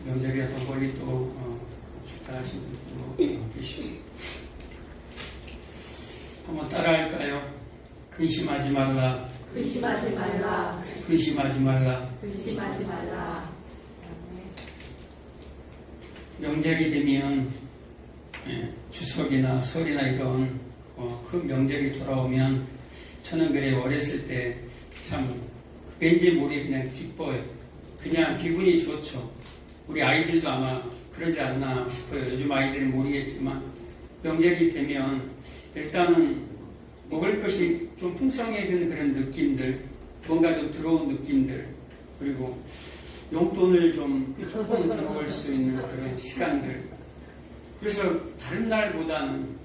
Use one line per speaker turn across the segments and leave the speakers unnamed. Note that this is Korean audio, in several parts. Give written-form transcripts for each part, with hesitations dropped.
명절이라 더 멀리 또 축하 하시는 분도 계시고 한번 따라할까요? 근심하지 말라.
근심하지 말라.
근심하지 말라.
근심하지 말라.
명절이 되면 추석이나 설이나 이런 큰 명절이 돌아오면 저는 그래 어렸을 때 참 왠지 모르게 그냥 기뻐요. 그냥 기분이 좋죠. 우리 아이들도 아마 그러지 않나 싶어요. 요즘 아이들은 모르겠지만 명절이 되면 일단은 먹을 것이 좀 풍성해지는 그런 느낌들, 뭔가 좀 들어온 느낌들, 그리고 용돈을 좀 조금 들어올 수 있는 그런 시간들. 그래서 다른 날보다는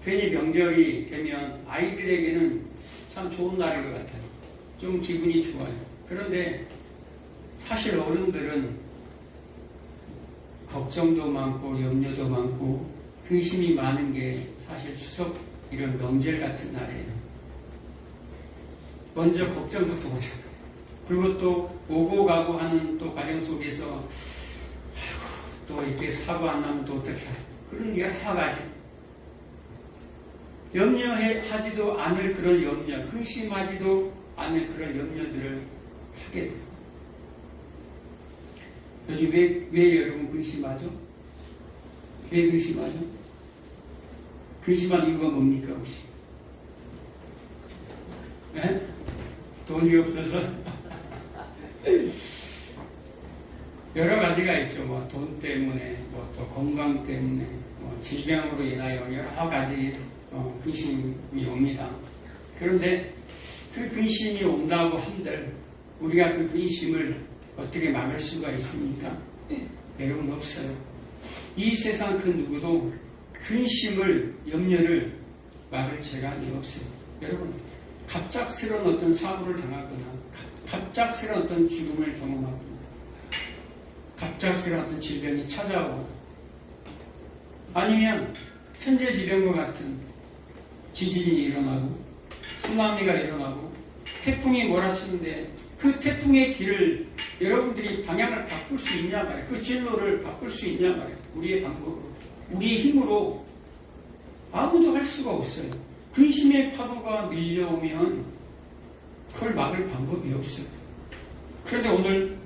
괜히 명절이 되면 아이들에게는 참 좋은 날인 것 같아요. 좀 기분이 좋아요. 그런데 사실 어른들은 걱정도 많고 염려도 많고 근심이 많은 게 사실 추석 이런 명절 같은 날이에요. 먼저 걱정부터 오잖아요. 그리고 또 오고 가고 하는 또 과정 속에서 아이고, 또 이렇게 사고 안 나면 또 어떻게 하죠? 그런 여러 가지 염려하지도 않을 그런 염려, 근심하지도 않을 그런 염려들을 하게 돼요. 요즘 왜 여러분 근심하죠? 왜 근심하죠? 근심한 이유가 뭡니까 혹시? 네? 돈이 없어서 여러 가지가 있죠. 뭐 돈 때문에, 뭐 또 건강 때문에, 뭐 질병으로 인하여 여러 가지 근심이 옵니다. 그런데 그 근심이 온다고 한들 우리가 그 근심을 어떻게 막을 수가 있습니까? 여러분 없어요. 이 세상 그 누구도 근심을, 염려를 막을 재간이 없어요. 여러분 갑작스러운 어떤 사고를 당하거나 갑작스러운 어떤 죽음을 경험하거나 갑작스러운 어떤 질병이 찾아오거나 아니면 천재지변과 같은 지진이 일어나고 쓰나미가 일어나고 태풍이 몰아치는데 그 태풍의 길을 여러분들이 방향을 바꿀 수 있냐 말이에요. 그 진로를 바꿀 수 있냐 말이에요. 우리의 방법으로, 우리의 힘으로 아무도 할 수가 없어요. 근심의 파도가 밀려오면 그걸 막을 방법이 없어요. 그런데 오늘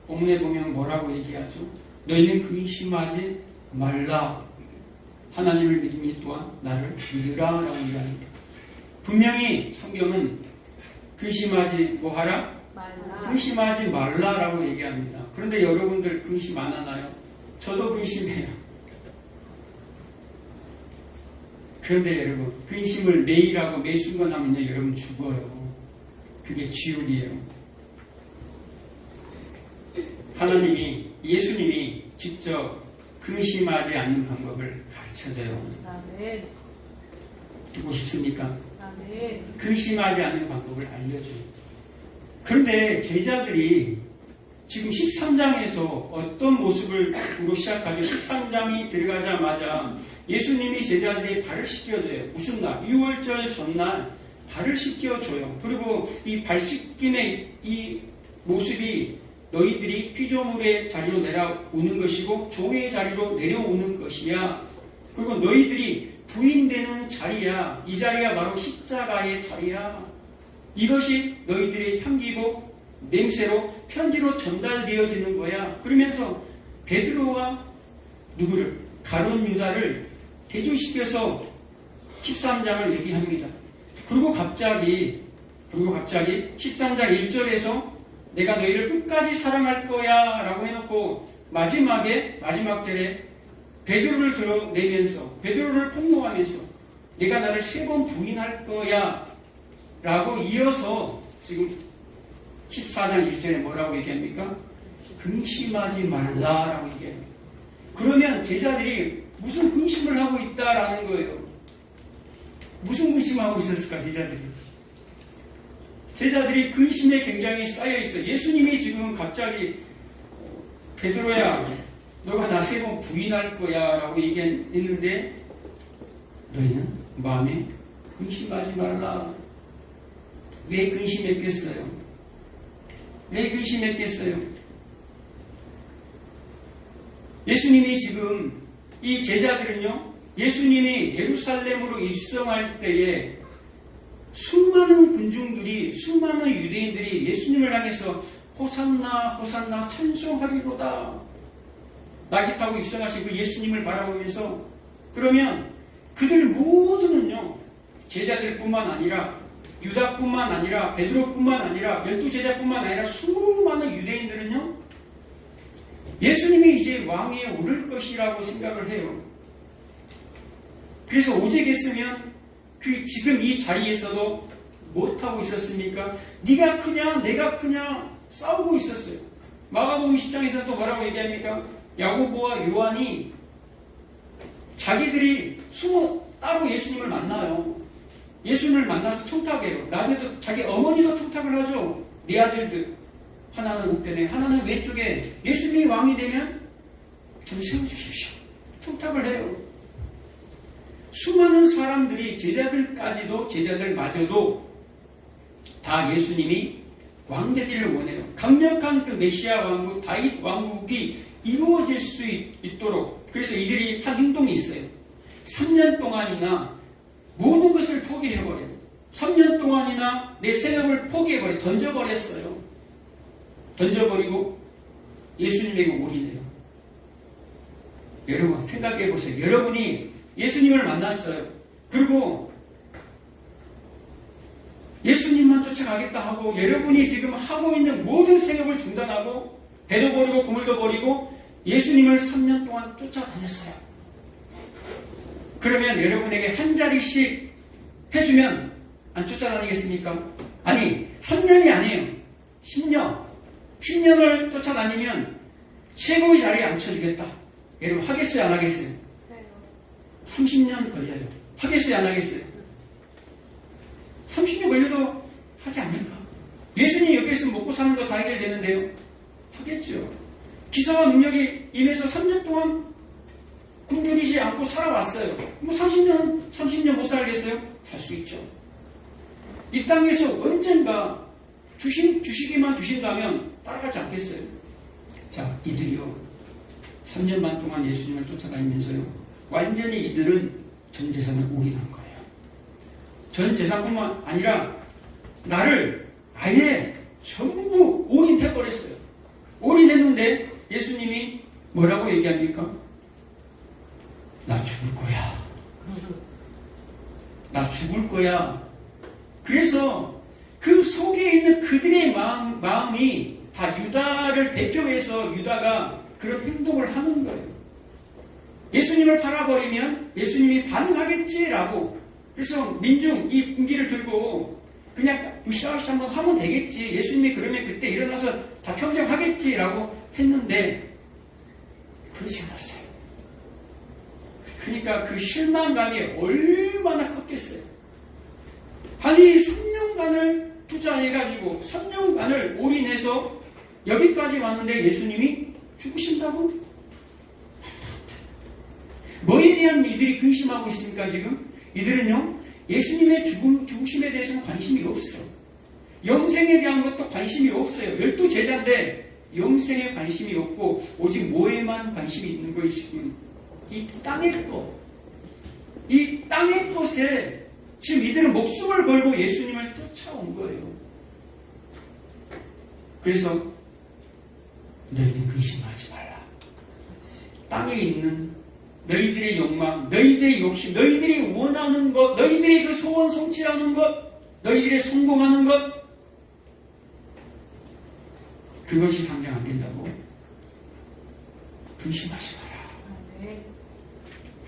본문에 보면 뭐라고 얘기하죠? 너희는 근심하지 말라. 하나님을 믿음이 또한 나를 믿으라 라고 얘기합니다. 분명히 성경은 근심하지 뭐하라?
말라.
근심하지 말라라고 얘기합니다. 그런데 여러분들 근심 안 하나요? 저도 근심해요. 그런데 여러분 근심을 매일 하고 매 순간 하면요 여러분 죽어요. 그게 지옥이에요. 하나님이 예수님이 직접 근심하지 않는 방법을 가르쳐줘요.
아멘.
듣고 싶습니까?
아멘.
근심하지 않는 방법을 알려줘요. 그런데 제자들이 지금 13장에서 어떤 모습으로 시작하죠? 13장이 들어가자마자 예수님이 제자들이 발을 씻겨줘요. 무슨 날? 6월절 전날 발을 씻겨줘요. 그리고 이 발 씻김의 이 모습이 너희들이 피조물의 자리로 내려오는 것이고 종의 자리로 내려오는 것이야. 그리고 너희들이 부인되는 자리야. 이 자리가 바로 십자가의 자리야. 이것이 너희들의 향기고 냄새로 편지로 전달되어지는 거야. 그러면서 베드로와 누구를? 가룟 유다를 대조시켜서 13장을 얘기합니다. 그리고 갑자기 13장 1절에서 내가 너희를 끝까지 사랑할 거야 라고 해놓고 마지막 절에 베드로를 드러내면서 베드로를 폭로하면서 내가 나를 3번 부인할 거야 라고 이어서 지금 14장 1절에 뭐라고 얘기합니까? 근심하지 말라라고 얘기합니다. 그러면 제자들이 무슨 근심을 하고 있다라는 거예요. 무슨 근심하고 있었을까 제자들이? 제자들이 근심에 굉장히 쌓여있어요. 예수님이 지금 갑자기 베드로야 너가 나 3번 부인할 거야 라고 얘기했는데 너희는 마음에 근심하지 말라. 왜 근심했겠어요? 왜 근심했겠어요? 예수님이 지금 이 제자들은요, 예수님이 예루살렘으로 입성할 때에 수많은 군중들이, 수많은 유대인들이 예수님을 향해서 호산나 호산나 찬송하리로다 낙이 타고 입성하신 그 예수님을 바라보면서, 그러면 그들 모두는요, 제자들뿐만 아니라 유다뿐만 아니라 베드로뿐만 아니라 12제자뿐만 아니라 수많은 유대인들은요, 예수님이 이제 왕위에 오를 것이라고 생각을 해요. 그래서 오직했으면 그 지금 이 자리에서도 못하고 있었습니까? 네가 크냐 내가 크냐 싸우고 있었어요. 마가복음 10장에서 또 뭐라고 얘기합니까? 야고보와 요한이 자기들이 숨어 따로 예수님을 만나요. 예수님을 만나서 청탁해요. 나중에도 자기 어머니도 청탁을 하죠. 네 아들들, 하나는 우편에 하나는 왼쪽에, 예수님이 왕이 되면 좀 세워주십시오. 청탁을 해요. 수많은 사람들이, 제자들마저도 다 예수님이 왕 되기를 원해요. 강력한 그 메시아 왕국, 다윗 왕국이 이루어질 수 있도록. 그래서 이들이 한 행동이 있어요. 3년 동안이나 모든 것을 포기해버려요. 3년 동안이나 내 생업을 포기해버려요. 던져버렸어요. 던져버리고 예수님에게 올인해요. 여러분 생각해보세요. 여러분이 예수님을 만났어요. 그리고 예수님만 쫓아가겠다 하고 여러분이 지금 하고 있는 모든 생업을 중단하고 배도 버리고 그물도 버리고 예수님을 3년 동안 쫓아다녔어요. 그러면 여러분에게 한 자리씩 해주면 안 쫓아다니겠습니까? 아니, 3년이 아니에요. 10년을 쫓아다니면 최고의 자리에 앉혀주겠다. 여러분 하겠어요 안 하겠어요? 30년 걸려요. 하겠어요 안 하겠어요? 30년 걸려도 하지 않는가? 예수님 옆에 있으면 먹고 사는 거 다 해결되는데요. 하겠죠. 기사와 능력이 임해서 3년 동안 굶주리지 않고 살아왔어요. 뭐 30년 못 살겠어요? 살 수 있죠. 이 땅에서 언젠가 주시기만 주신다면 따라가지 않겠어요? 자, 이들이요 3년 반 동안 예수님을 쫓아다니면서요 완전히 이들은 전 재산을 올인한 거예요. 전 재산뿐만 아니라 나를 아예 전부 올인해버렸어요. 올인했는데 예수님이 뭐라고 얘기합니까? 나 죽을 거야. 나 죽을 거야. 그래서 그 속에 있는 그들의 마음이 다 유다를 대표해서 유다가 그런 행동을 하는 거예요. 예수님을 팔아버리면 예수님이 반응하겠지라고. 그래서 민중 이 군기를 들고 그냥 으쌰으쌰 한번 하면 되겠지. 예수님이 그러면 그때 일어나서 다 평정하겠지라고 했는데 그렇지 않았어요. 그러니까 그 실망감이 얼마나 컸겠어요. 아니 3년간을 투자해가지고 3년간을 올인해서 여기까지 왔는데 예수님이 죽으신다고? 뭐에 대한 이들이 근심하고 있습니까 지금? 이들은요 예수님의 죽으심에 대해서는 관심이 없어. 영생에 대한 것도 관심이 없어요. 12제자인데 영생에 관심이 없고 오직 뭐에만 관심이 있는 거예요. 지금 이 땅의 것, 이 땅의 것에 지금 이들은 목숨을 걸고 예수님을 쫓아온 거예요. 그래서 너희는 근심하지 말라. 땅에 있는 너희들의 욕망, 너희들의 욕심, 너희들이 원하는 것, 너희들이 그 소원 성취하는 것, 너희들이 성공하는 것, 그것이 당장 안 된다고 근심하지 마라.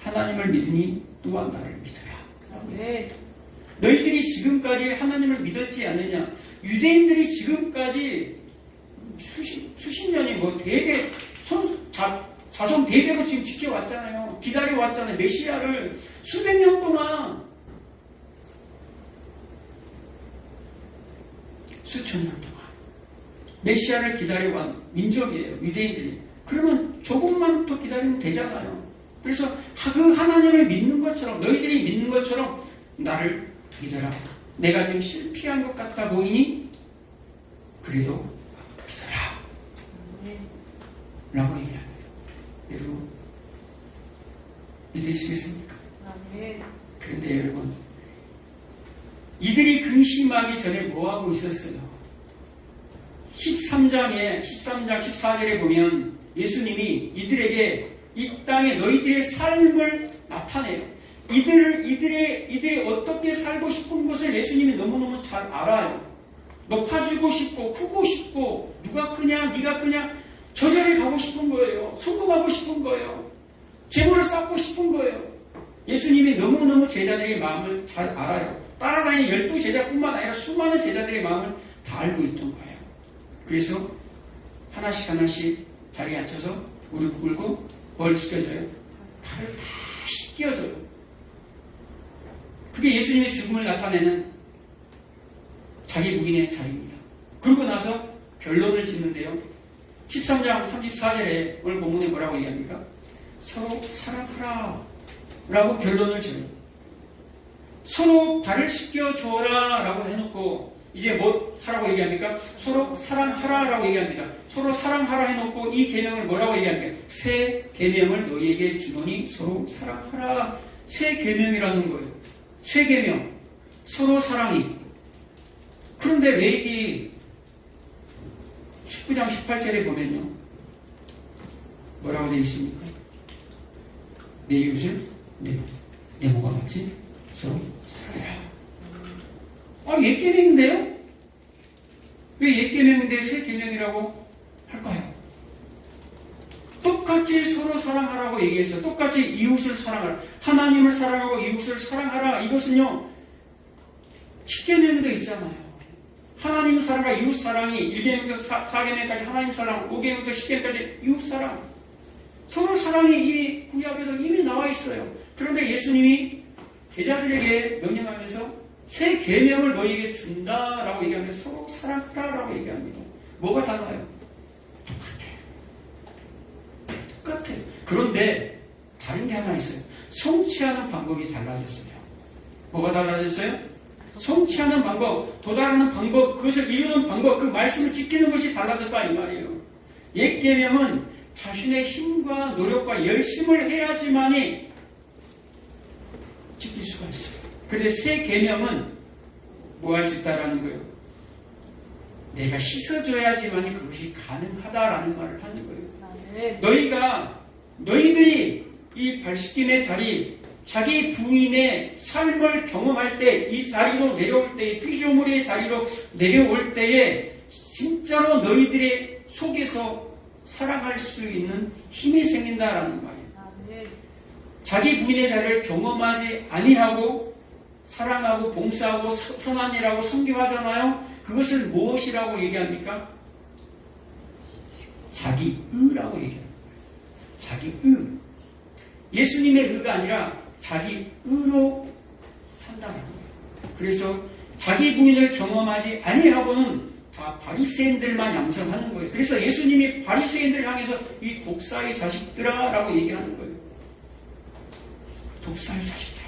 하나님을 믿으니 또한 나를 믿으라. 너희들이 지금까지 하나님을 믿었지 않느냐? 유대인들이 지금까지 수십 년이 뭐 자손 대대로 지금 지켜왔잖아요. 기다려왔잖아요. 메시아를 수백 년 동안, 수천 년 동안 메시아를 기다려온 민족이에요. 유대인들이. 그러면 조금만 더 기다리면 되잖아요. 그래서 그 하나님을 믿는 것처럼, 너희들이 믿는 것처럼 나를 믿어라. 내가 지금 실패한 것 같아 보이니 그래도 믿어라 라고 얘기합니다. 여러분, 믿으시겠습니까?
아멘.
그런데 여러분, 이들이 근심하기 전에 뭐하고 있었어요? 13장 14절에 보면 예수님이 이들에게 이 땅에 너희들의 삶을 나타내요. 이들이 어떻게 살고 싶은 것을 예수님이 너무너무 잘 알아요. 높아지고 싶고 크고 싶고 누가 크냐 네가 크냐 저 자리에 가고 싶은 거예요. 성공하고 싶은 거예요. 재물을 쌓고 싶은 거예요. 예수님이 너무너무 제자들의 마음을 잘 알아요. 따라다니는 12제자뿐만 아니라 수많은 제자들의 마음을 다 알고 있던 거예요. 그래서 하나씩 자리에 앉혀서 무릎 꿇고 뭘 시켜줘요? 팔을 다 씻겨줘요. 그게 예수님의 죽음을 나타내는 자기 부인의 자리입니다. 그러고 나서 결론을 짓는데요. 13장 34절에 오늘 본문에 뭐라고 얘기합니까? 서로 사랑하라 라고 결론을 지어요. 서로 발을 씻겨주어라 라고 해놓고 이제 뭐 하라고 얘기합니까? 서로 사랑하라 라고 얘기합니다. 서로 사랑하라 해놓고 이 계명을 뭐라고 얘기합니까? 새 계명을 너희에게 주노니 서로 사랑하라. 새 계명이라는 거예요. 새 계명, 서로 사랑이. 그런데 왜 이 19장 18절에 보면요 뭐라고 되어 있습니까? 내 이웃을 내 몸과 같이 서로 사랑해라. 옛 계명인데요? 왜 옛 계명인데 새 계명이라고 할까요? 똑같이 서로 사랑하라고 얘기했어요. 똑같이 이웃을 사랑하라. 하나님을 사랑하고 이웃을 사랑하라. 이것은요 10계명에도 있잖아요. 하나님 사랑과 이웃 사랑이 1계명부터 4계명까지 하나님 사랑, 5계명부터 10계명까지 이웃 사랑. 서로 사랑이 이 구약에도 이미 나와 있어요. 그런데 예수님이 제자들에게 명령하면서 새 계명을 너희에게 준다라고 얘기하면서 서로 사랑하라라고 얘기합니다. 뭐가 달라요? 똑같아요. 그런데 다른 게 하나 있어요. 성취하는 방법이 달라졌어요. 뭐가 달라졌어요? 성취하는 방법, 도달하는 방법, 그것을 이루는 방법, 그 말씀을 지키는 것이 달라졌다 이 말이에요. 옛 계명은 자신의 힘과 노력과 열심을 해야지만이 지킬 수가 있어요. 그런데 새 계명은 뭐 할 수 있다라는 거예요. 내가 씻어줘야지만이 그것이 가능하다라는 말을 하는 거예요. 너희들이 이 발씻김의 자리, 자기 부인의 삶을 경험할 때, 이 자리로 내려올 때, 피조물의 자리로 내려올 때에 진짜로 너희들의 속에서 사랑할 수 있는 힘이 생긴다라는 말이에요. 자기 부인의 자리를 경험하지 아니하고 사랑하고 봉사하고 선한 일하고 성교하잖아요. 그것을 무엇이라고 얘기합니까? 자기의라고 얘기합니다. 자기의. 예수님의 의가 아니라 자기의로 산다는 거예요. 그래서 자기 부인을 경험하지 아니하고는 다 바리새인들만 양성하는 거예요. 그래서 예수님이 바리새인들을 향해서 이 독사의 자식들아 라고 얘기하는 거예요. 독사의 자식들아.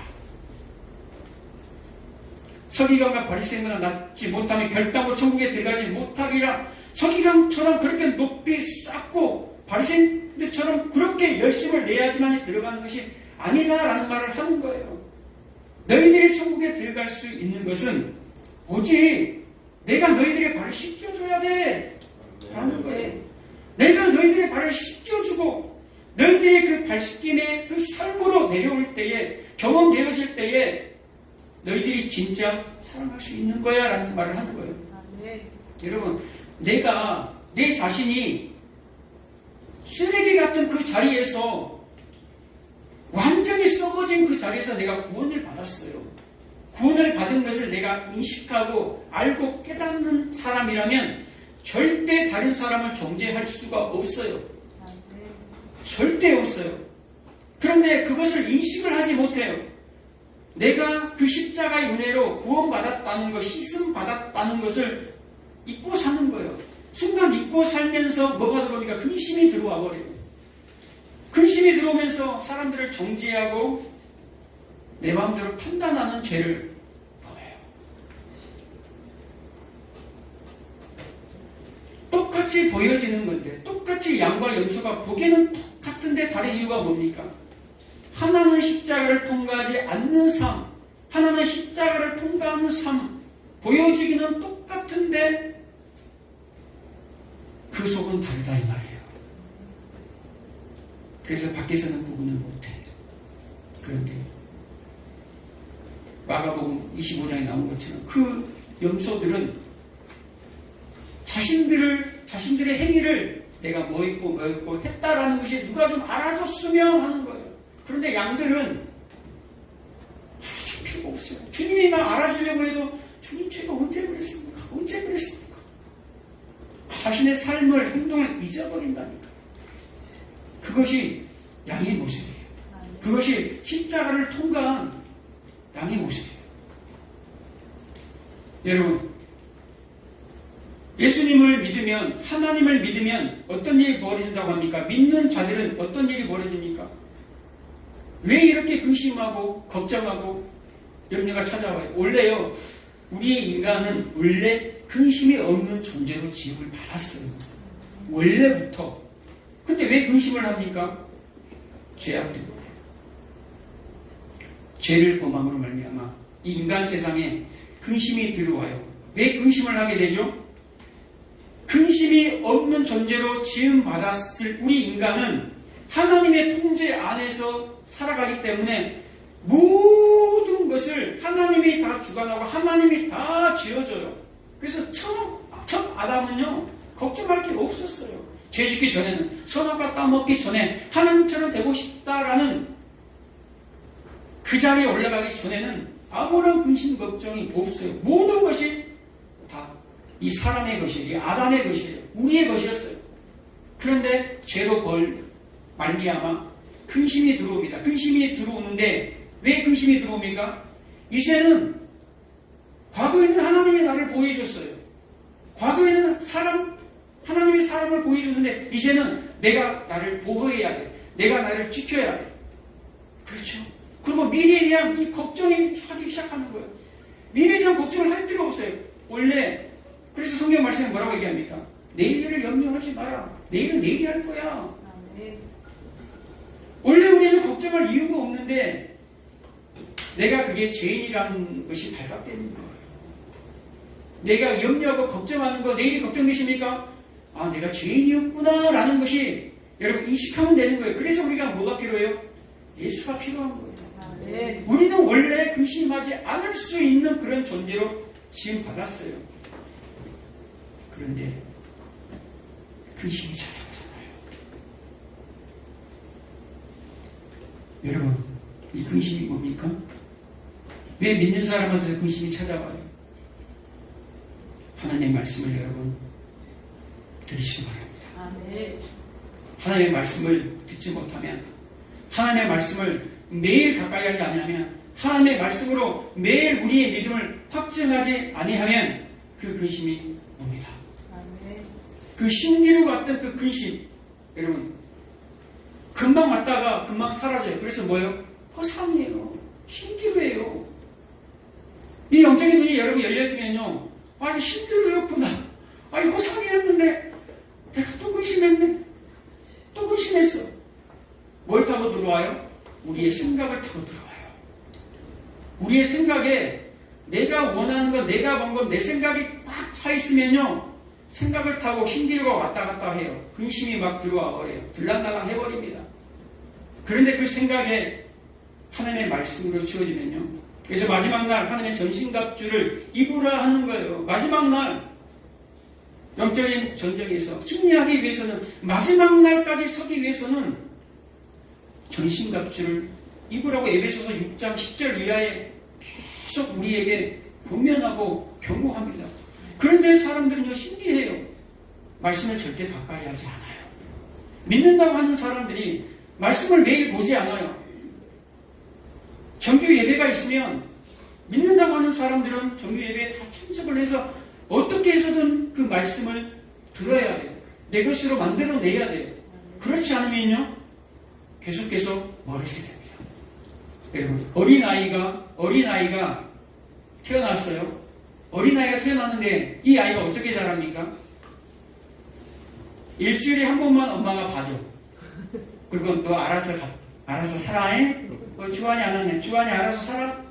서기관과 바리새인보다 낫지 못하면 결단코 천국에 들어가지 못하리라. 서기관처럼 그렇게 높이 쌓고 바리새인들처럼 그렇게 열심을 내야지만 들어가는 것이 아니다라는 말을 하는 거예요. 너희들이 천국에 들어갈 수 있는 것은 오직 내가 너희들의 발을 씻겨줘야 돼 라는 거예요. 내가 너희들의 발을 씻겨주고 너희들의 그 발씻김의 그 삶으로 내려올 때에 경험되어질 때에 너희들이 진짜 사랑할 수 있는 거야 라는 말을 하는 거예요. 여러분, 내가 내 자신이 쓰레기 같은 그 자리에서 완전히 썩어진 그 자리에서 내가 구원을 받았어요. 구원을 받은 것을 내가 인식하고 알고 깨닫는 사람이라면 절대 다른 사람을 정죄할 수가 없어요. 절대 없어요. 그런데 그것을 인식을 하지 못해요. 내가 그 십자가의 은혜로 구원받았다는 것, 씻음 받았다는 것을 잊고 사는 거예요. 순간 잊고 살면서 뭐가 들어오니까 근심이 들어와 버려요. 근심이 들어오면서 사람들을 정죄하고 내 마음대로 판단하는 죄를 범해요. 똑같이 보여지는 건데, 똑같이 양과 염소가 보기에는 똑같아요. 똑같은데 다른 이유가 뭡니까? 하나는 십자가를 통과하지 않는 삶, 하나는 십자가를 통과하는 삶, 보여주기는 똑같은데 그 속은 다르다 이 말이에요. 그래서 밖에서는 구분을 못해. 그런데 마가복음 25장에 나온 것처럼 그 염소들은 자신들의 행위를 내가 뭐 있고 했다라는 것이 누가 좀 알아줬으면 하는 거예요. 그런데 양들은 알아줄 필요가 없어요. 주님이 막 알아주려고 해도 주님 제가 언제 그랬습니까? 언제 그랬습니까? 자신의 삶을, 행동을 잊어버린다니까. 그것이 양의 모습이에요. 그것이 십자가를 통과한 양의 모습이에요. 여러분, 예수님을 믿으면, 하나님을 믿으면 어떤 일이 벌어진다고 합니까? 믿는 자들은 어떤 일이 벌어집니까? 왜 이렇게 근심하고 걱정하고 염려가 찾아와요? 원래요, 우리의 인간은 원래 근심이 없는 존재로 지음을 받았어요. 원래부터. 근데 왜 근심을 합니까? 죄악 때문에. 죄를 범함으로 말미암아 이 인간 세상에 근심이 들어와요. 왜 근심을 하게 되죠? 근심이 없는 존재로 지음 받았을 우리 인간은 하나님의 통제 안에서 살아가기 때문에 모든 것을 하나님이 다 주관하고 하나님이 다 지어줘요. 그래서 첫 아담은요, 걱정할 게 없었어요. 죄 짓기 전에는, 선악과 따먹기 전에 하나님처럼 되고 싶다라는 그 자리에 올라가기 전에는 아무런 근심 걱정이 없어요. 모든 것이 다 이 사람의 것이에요. 이 아담의 것이에요. 우리의 것이었어요. 그런데 죄로 말미암아 근심이 들어옵니다. 근심이 들어오는데 왜 근심이 들어옵니까? 이제는 과거에는 하나님이 나를 보여줬어요. 과거에는 하나님이 사람을 보여줬는데 이제는 내가 나를 보호해야 돼. 내가 나를 지켜야 돼. 그렇죠. 그리고 미래에 대한 이 걱정이 하기 시작하는 거예요. 미래에 대한 걱정을 할 필요 없어요. 원래 그래서 성경 말씀에 뭐라고 얘기합니까? 내일 일을 염려하지 마라. 내일은 내일이 할 거야. 원래 우리는 걱정할 이유가 없는데 내가 그게 죄인이라는 것이 발각되는 거예요. 내가 염려하고 걱정하는 거 내일이 걱정되십니까? 아, 내가 죄인이었구나 라는 것이 여러분 인식하면 되는 거예요. 그래서 우리가 뭐가 필요해요? 예수가 필요한 거예요. 우리는 원래 근심하지 않을 수 있는 그런 존재로 지금 받았어요. 그런데 근심이 찾아오잖아요. 여러분, 이 근심이 뭡니까? 왜 믿는 사람한테 근심이 찾아와요? 하나님의 말씀을 여러분 들으시기 바랍니다. 하나님의 말씀을 듣지 못하면, 하나님의 말씀을 매일 가까이 하지 아니하면, 하나님의 말씀으로 매일 우리의 믿음을 확증하지 아니하면 그 근심이 옵니다. 그 신기루 같은 그 근심, 여러분 금방 왔다가 금방 사라져요. 그래서 뭐예요? 허상이에요. 신기루예요. 이 영적인 눈이 여러분 열려지면요, 아, 이게 신기루였구나, 아, 이 허상이었는데 내가 또 근심했네, 또 근심했어. 뭘 타고 들어와요? 우리의 생각을 타고 들어와요. 우리의 생각에 내가 원하는 것, 내가 본 것, 내 생각이 꽉 차 있으면요, 생각을 타고 신기루가 왔다 갔다 해요. 근심이 막 들어와 버려요. 들락날락 해버립니다. 그런데 그 생각에 하나님의 말씀으로 채워지면요, 그래서 마지막 날 하나님의 전신갑주를 입으라 하는 거예요. 마지막 날 영적인 전쟁에서 승리하기 위해서는, 마지막 날까지 서기 위해서는 전신갑주를 입으라고 에베소서 6장 10절 이하에 계속 우리에게 권면하고 경고합니다. 그런데 사람들은요, 신기해요. 말씀을 절대 가까이 하지 않아요. 믿는다고 하는 사람들이 말씀을 매일 보지 않아요. 정규 예배가 있으면 믿는다고 하는 사람들은 정규 예배에 다 참석을 해서 어떻게 해서든 그 말씀을 들어야 돼요. 내 것으로 만들어내야 돼요. 그렇지 않으면요, 계속해서 멀어지게 됩니다. 여러분, 어린아이가 태어났어요. 어린아이가 태어났는데 이 아이가 어떻게 자랍니까? 일주일에 한 번만 엄마가 봐줘. 그리고 너 알아서 살아. 주한이 안 하네. 주한이 알아서 살아.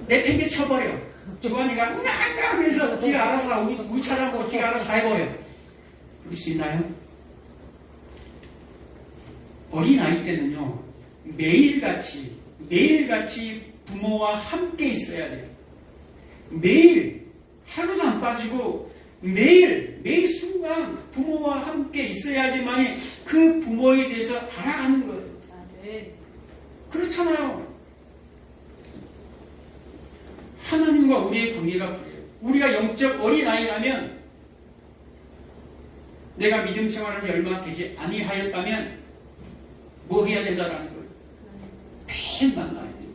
내팽개 쳐버려. 주한이가 응아응아 하면서 지가 알아서 우리 찾아보고 지가 알아서 다 해버려. 그럴 수 있나요? 어린아이 때는요, 매일같이 부모와 함께 있어야 돼요. 매일, 하루도 안 빠지고, 매일 순간 부모와 함께 있어야지만이 그 부모에 대해서 알아가는 거예요. 그렇잖아요. 하나님과 우리의 관계가 그래요. 우리가 영적 어린아이라면, 내가 믿음 생활한 지 얼마 되지 아니하였다면 뭐 해야 된다라는 거예요. 매일 만나야 돼요.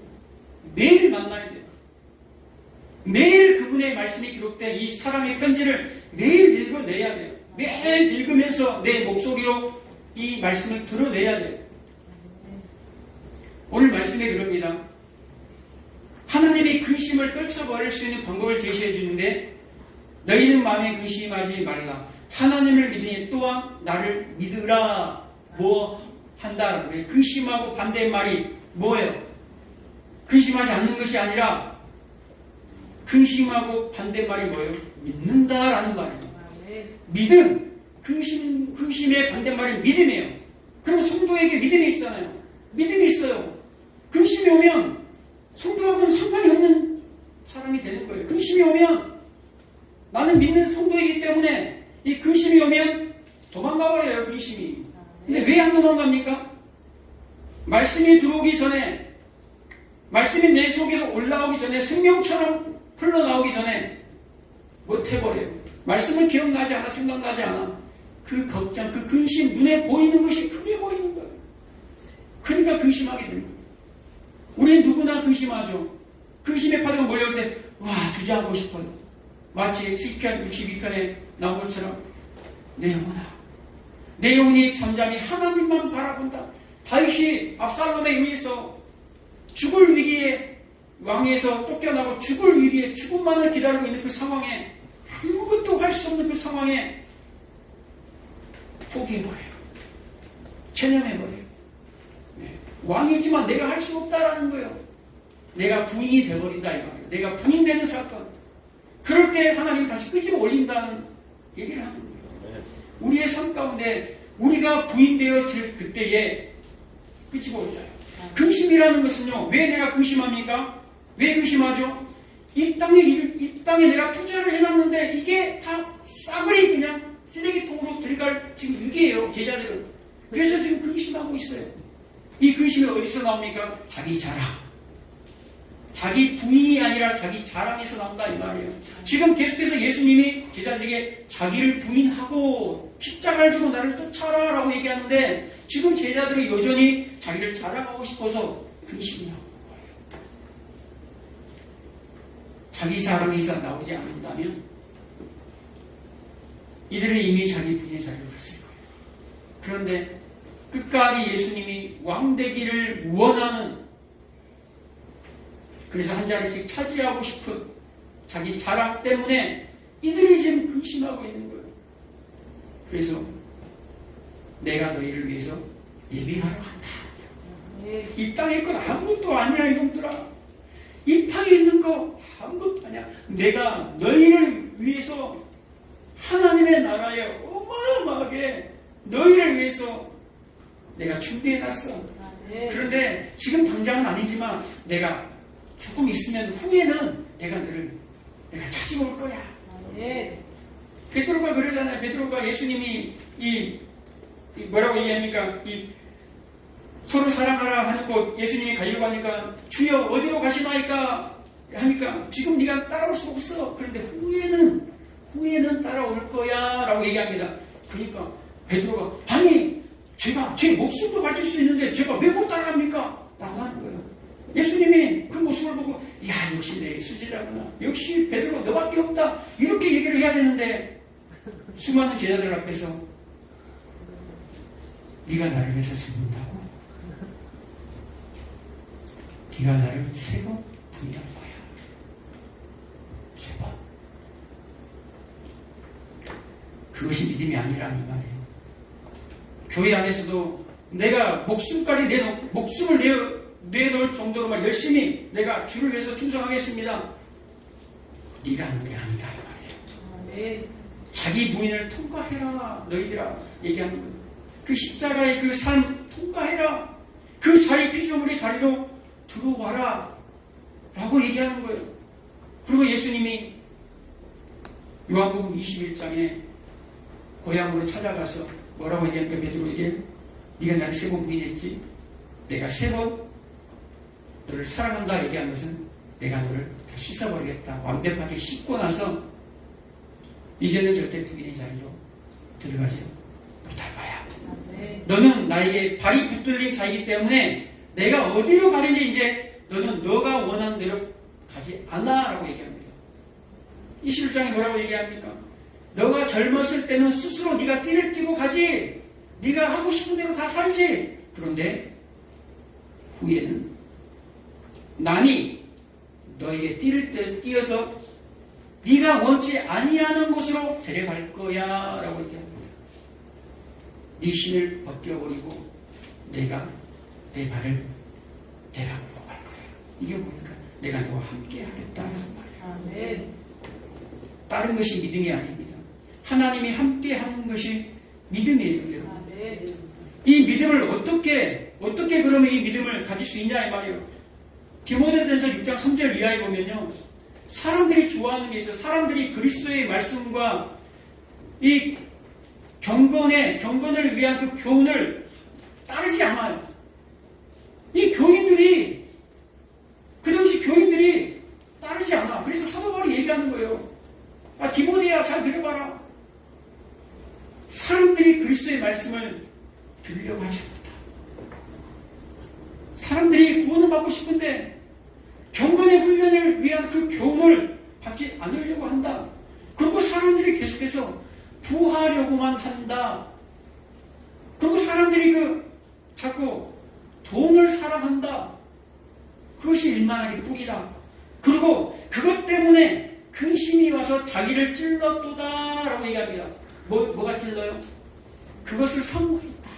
매일 만나야 돼요. 매일 그분의 말씀이 기록된 이 사랑의 편지를 매일 읽어내야 돼요. 매일 읽으면서 내 목소리로 이 말씀을 드러내야 돼요. 오늘 말씀에 그럽니다. 하나님의 근심을 떨쳐버릴 수 있는 방법을 제시해 주는데, 너희는 마음에 근심하지 말라. 하나님을 믿으니 또한 나를 믿으라. 뭐 한다. 근심하고 반대말이 뭐예요? 근심하지 않는 것이 아니라, 근심하고 반대말이 뭐예요? 믿는다라는 말이에요. 믿음. 근심의 반대말이 믿음이에요. 그럼 성도에게 믿음이 있잖아요. 믿음이 있어요. 근심이 오면 성도하고는 상관이 없는 사람이 되는 거예요. 근심이 오면 나는 믿는 성도이기 때문에 이 근심이 오면 도망가버려요. 근심이. 근데 왜 안 도망갑니까? 말씀이 들어오기 전에, 말씀이 내 속에서 올라오기 전에, 생명처럼 흘러나오기 전에 못해버려요. 말씀은 기억나지 않아, 생각나지 않아. 그 걱정, 그 근심, 눈에 보이는 것이 크게 보이는 거예요. 그러니까 근심하게 됩니다. 우리는 누구나 근심하죠. 근심의 파도가 몰려올 때, 와, 주저앉고 싶어요. 마치 시편 62편에 나온 것처럼, 내 영혼이 잠잠히 하나님만 바라본다. 다윗이 압살롬에 의해서 죽을 위기에, 왕에서 쫓겨나고 죽을 위기에 죽음만을 기다리고 있는 그 상황에, 아무것도 할 수 없는 그 상황에 포기해버려요. 체념해버려요. 왕이지만 내가 할 수 없다라는 거예요. 내가 부인이 되어버린다 이 말이에요. 내가 부인되는 사건. 그럴 때 하나님이 다시 끄집어 올린다는 얘기를 하는 거예요. 우리의 삶 가운데 우리가 부인되어질 그때에 끄집어 올려요. 근심이라는 것은요, 왜 내가 근심합니까? 왜 근심하죠? 이 땅에 내가 투자를 해놨는데 이게 다 싸그리 그냥 쓰레기통으로 들어갈 지금 위기예요, 제자들은. 그래서 지금 근심하고 있어요. 이 근심이 어디서 나옵니까? 자기 자랑. 자기 부인이 아니라 자기 자랑에서 나온다 이 말이에요. 지금 계속해서 예수님이 제자들에게 자기를 부인하고 십자가를 지고 나를 쫓아라 라고 얘기하는데, 지금 제자들이 여전히 자기를 자랑하고 싶어서 근심이 나오는 거예요. 자기 자랑에서 나오지 않는다면 이들은 이미 자기 부인의 자리로 갔을 거예요. 그런데 끝까지 예수님이 왕되기를 원하는, 그래서 한 자리씩 차지하고 싶은 자기 자랑 때문에 이들이 지금 근심하고 있는 거예요. 그래서 내가 너희를 위해서 예비하러 간다. 이 땅에 건 아무것도 아니야 이놈들아. 이 땅에 있는 거 아무것도 아니야. 내가 너희를 위해서 하나님의 나라에 어마어마하게 너희를 위해서 내가 준비해놨어. 그런데 지금 당장은 아니지만 내가 조금 있으면 후에는 내가 찾으러 올 거야. 베드로가 그러잖아요. 베드로가 예수님이 뭐라고 얘기합니까? 서로 사랑하라 하는 곳 예수님이 가려고 하니까 주여 어디로 가시나이까 하니까 지금 네가 따라올 수 없어. 그런데 후에는 따라올 거야 라고 얘기합니다. 그러니까 베드로가 아니 제가 제 목숨도 바칠 수 있는데 제가 왜 못 따라갑니까? 라고 하는 거예요. 예수님이 그 모습을 보고 야 역시 내 수지라구나. 역시 베드로 너밖에 없다. 이렇게 얘기를 해야 되는데 수많은 제자들 앞에서 네가 나를 위해서 죽는다고? 네가 나를 세 번 부인할 거야. 세 번. 그것이 믿음이 아니라는 말이에요. 교회 안에서도 내가 목숨을 내놓을 정도로 막 열심히 내가 주를 위해서 충성하겠습니다. 네가 하는 게 아니다 이 말이에요.
아멘.
자기 부인을 통과해라 너희들아 얘기하는 거예요. 그 십자가의 그 삶 통과해라. 그 자리 피조물의 자리로 들어와라 라고 얘기하는 거예요. 그리고 예수님이 요한복음 21장에 고향으로 찾아가서 뭐라고 얘기합니까? 베드로에게 네가 나를 3번 부인했지? 내가 3번 너를 사랑한다 얘기한 것은 내가 너를 다 씻어버리겠다. 완벽하게 씻고 나서 이제는 절대 부인의 자리로 들어가지 못할 거야.
아멘.
너는 나에게 발이 붙들린 자이기 때문에 내가 어디로 가든지 이제 너는 너가 원하는 대로 가지 않아 라고 얘기합니다. 21장에 뭐라고 얘기합니까? 너가 젊었을 때는 스스로 네가 띠를 띠고 가지. 네가 하고 싶은 대로 다 살지. 그런데 후에는 남이 너에게 띠를 띄어서 네가 원치 아니하는 곳으로 데려갈 거야 라고 얘기합니다. 네 신을 벗겨버리고 내가 내 발을 내가 보고 갈 거야. 이게 뭡니까? 내가 너와 함께 하겠다는 말이야.
아멘.
다른 것이 믿음이 아닙니다. 하나님이 함께 하는 것이 믿음이에요. 여러분.
아멘.
이 믿음을 어떻게 그러면 이 믿음을 가질 수 있냐 이 말이에요. 디모데전서 6장 3절 이하에 보면요. 사람들이 좋아하는 게 있어요. 사람들이 그리스도의 말씀과 이 경건을 위한 그 교훈을 따르지 않아요. 이 교인들이 그 당시 교인들이 따르지 않아. 그래서 사도 바울이 얘기하는 거예요. 아 디모데야 잘 들어봐라. 사람들이 그리스도의 말씀을 들으려고 하지 않는다. 사람들이 구원을 받고 싶은데 경건의 훈련을 위한 그 교훈을 받지 않으려고 한다. 그리고 사람들이 계속해서 부하려고만 한다. 그리고 사람들이 자꾸 돈을 사랑한다. 그것이 일만하게 뿌리다. 그리고 그것 때문에 근심이 와서 자기를 찔렀도다 라고 얘기합니다. 뭐가 찔러요? 그것을 사모했다.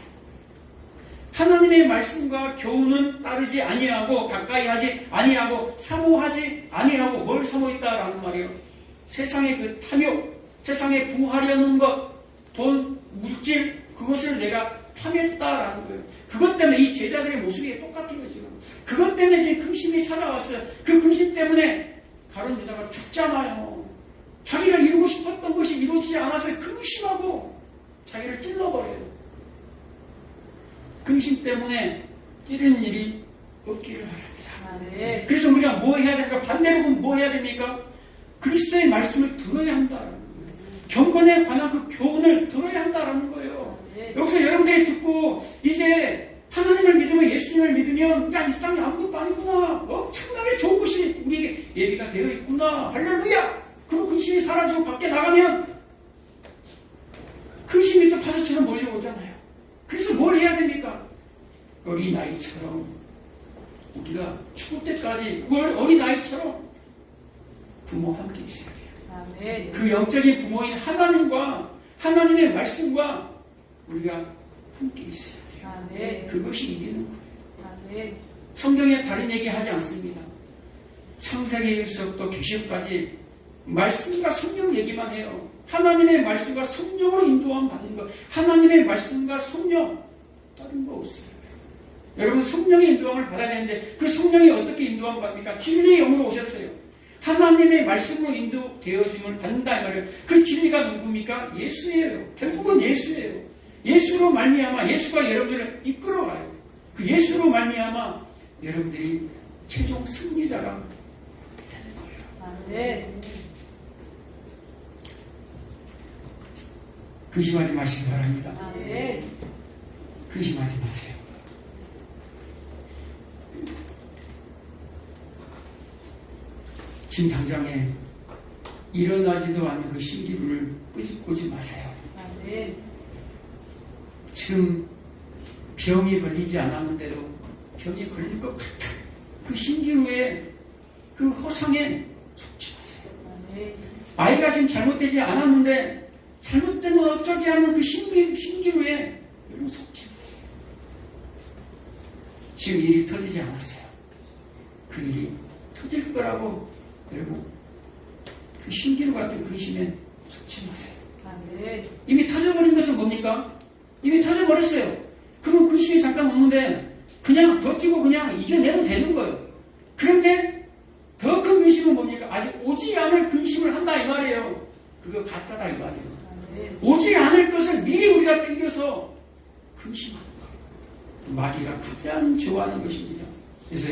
하나님의 말씀과 교훈은 따르지 아니하고 가까이 하지 아니하고 사모하지 아니하고 뭘 사모했다라는 말이에요. 세상의 그 탐욕, 세상에 부하려는 것, 돈, 물질 그것을 내가 탐했다라는 거예요. 그것 때문에 이 제자들의 모습이 똑같은 거죠. 그것 때문에 이제 근심이 찾아왔어요. 그 근심 때문에 가룟 유다가 죽잖아요. 자기가 이루고 싶었던 것이 이루어지지 않아서 근심하고 자기를 찔러버려요. 근심 때문에 찌르는 일이 없기를 바랍니다.
아멘.
그래서 우리가 뭐 해야 됩니까? 반대로 보면 뭐 해야 됩니까? 그리스도의 말씀을 들어야 한다는 거예요. 경건에 관한 그 교훈을 들어야 한다는 거예요. 여기서 여러분들이 듣고 이제 하나님을 믿으면 예수님을 믿으면 야, 이 땅이 아무것도 아니구나. 엄청나게 좋은 것이 우리에게 예비가 되어 있구나. 할렐루야. 그리고 근심이 사라지고 밖에 나가면 근심이 또 파도처럼 몰려오잖아요. 그래서 뭘 해야 됩니까? 어린아이처럼 우리가 죽을 때까지 어린아이처럼 부모와 함께 있어야 돼요.
아멘.
그 영적인 부모인 하나님과 하나님의 말씀과 우리가 함께 있어야 돼요.
아멘.
그것이 이기는 거예요.
아멘.
성경에 다른 얘기 하지 않습니다. 창세기에서부터 계시록까지 말씀과 성령 얘기만 해요. 하나님의 말씀과 성령으로 인도함 받는 것. 하나님의 말씀과 성령 다른 거 없어요. 여러분 성령의 인도함을 받아야 되는데 그 성령이 어떻게 인도함 받습니까? 진리의 영으로 오셨어요. 하나님의 말씀으로 인도되어짐을 받는다 이 말이에요. 그 진리가 누굽니까? 예수예요. 결국은 예수예요. 예수로 말미암아 예수가 여러분들을 이끌어가요. 그 예수로 말미암아 여러분들이 최종 승리자가 되는 거예요.
아멘.
근심하지 마시기 바랍니다.
아멘.
근심하지 마세요. 지금 당장에 일어나지도 않는 그 신기루를 끄집고지 마세요.
아멘.
지금 병이 걸리지 않았는데도 병이 걸릴 것 같은 그 신기루에 그 허상에 속지 마세요.
아멘.
아이가 지금 잘못되지 않았는데 잘못되면 어쩌지 않은 그 신기루에 여러분 속지 마세요. 지금 일이 터지지 않았어요. 그 일이 터질 거라고 여러분 그 신기루 같은 근심에 속지 마세요.
아멘.
이미 터져버린 것은 뭡니까? 이미 터져버렸어요. 그러면 근심이 잠깐 오는데 그냥 버티고 그냥 이겨내도 되는 거예요. 그런데 더 큰 근심은 뭡니까? 아직 오지 않을 근심을 한다 이 말이에요. 그거 가짜다 이 말이에요.
아멘.
오지 않을 것을 미리 우리가 땡겨서 근심하는 거예요. 마귀가 가장 좋아하는 것입니다. 그래서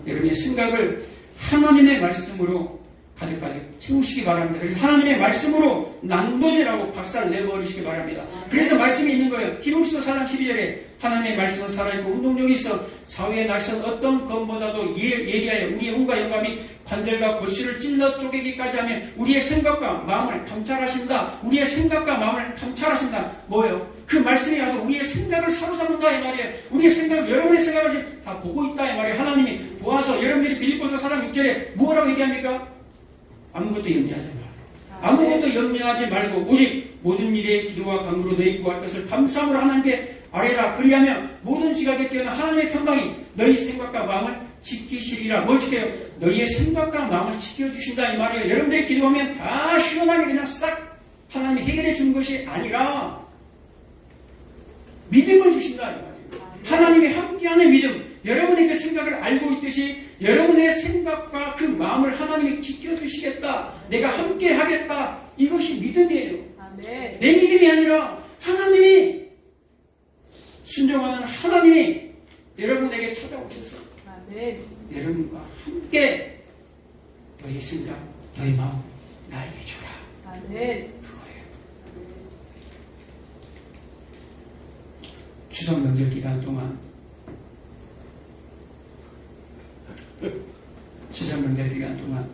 여러분의 생각을 하나님의 말씀으로 가득가득 채우시기 바랍니다. 그래서 하나님의 말씀으로 난도질하고 박살 내버리시기 바랍니다. 그래서 말씀이 있는 거예요. 히브리서 4장 12절에 하나님의 말씀은 살아있고 운동력이 있어 사회의 날선 어떤 검보다도 예리하여 우리의 혼과 영감이 관절과 골수를 찔러 쪼개기까지 하며 우리의 생각과 마음을 감찰하신다. 우리의 생각과 마음을 감찰하신다. 뭐예요? 그 말씀이 와서 우리의 생각을 사로잡는다 이 말이에요. 우리의 생각, 여러분의 생각을 지금 다 보고 있다 이 말이에요. 하나님이 보아서 여러분들이 빌립보서 4장 6절에 뭐라고 얘기합니까? 아무것도 염려하지 말고 아무것도 염려하지 말고 오직 모든 일에 기도와 간구로 너희 구할 것을 감사함으로 하나님께 아뢰라. 그리하며 모든 지각에 뛰어난 하나님의 평강이 너희 생각과 마음을 지키시리라. 뭘 지켜요? 너희의 생각과 마음을 지켜주신다 이 말이에요. 여러분들이 기도하면 다 시원하게 그냥 싹 하나님이 해결해 준 것이 아니라 믿음을 주신다 이 말이에요. 하나님이 함께하는 믿음. 여러분의 그 생각을 알고 있듯이 여러분의 생각과 그 마음을 하나님이 지켜주시겠다. 내가 함께 하겠다. 이것이 믿음이에요.
아멘.
내 믿음이 아니라 하나님이 순종하는 하나님이 여러분에게 찾아오셔서
아멘.
여러분과 함께 너의 생각, 너의 마음 나에게 주라.
아멘.
그거예요. 추석 명절 기간 동안 추석 명절 기간 동안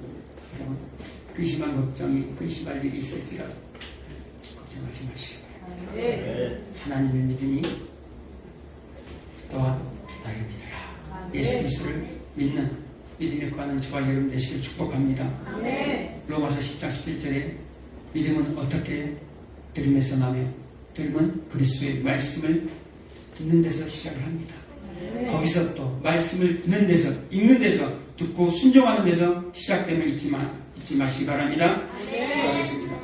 여러분 근심한 걱정이 근심할 일이 있을지라도 걱정하지 마시고
아멘.
하나님을 믿으니 또한 나를 믿으라.
아멘.
예수 그리스도를 믿는 믿음에 관한 저와 여러분 되시길 축복합니다.
아멘.
로마서 10장 11절에 믿음은 어떻게 들음에서 나며 들음은 그리스도의 말씀을 듣는 데서 시작을 합니다. 거기서 또 말씀을 듣는 데서 읽는 데서 듣고 순종하는 데서 시작됨을 잊지 마시기 바랍니다.
아멘.
기도하겠습니다.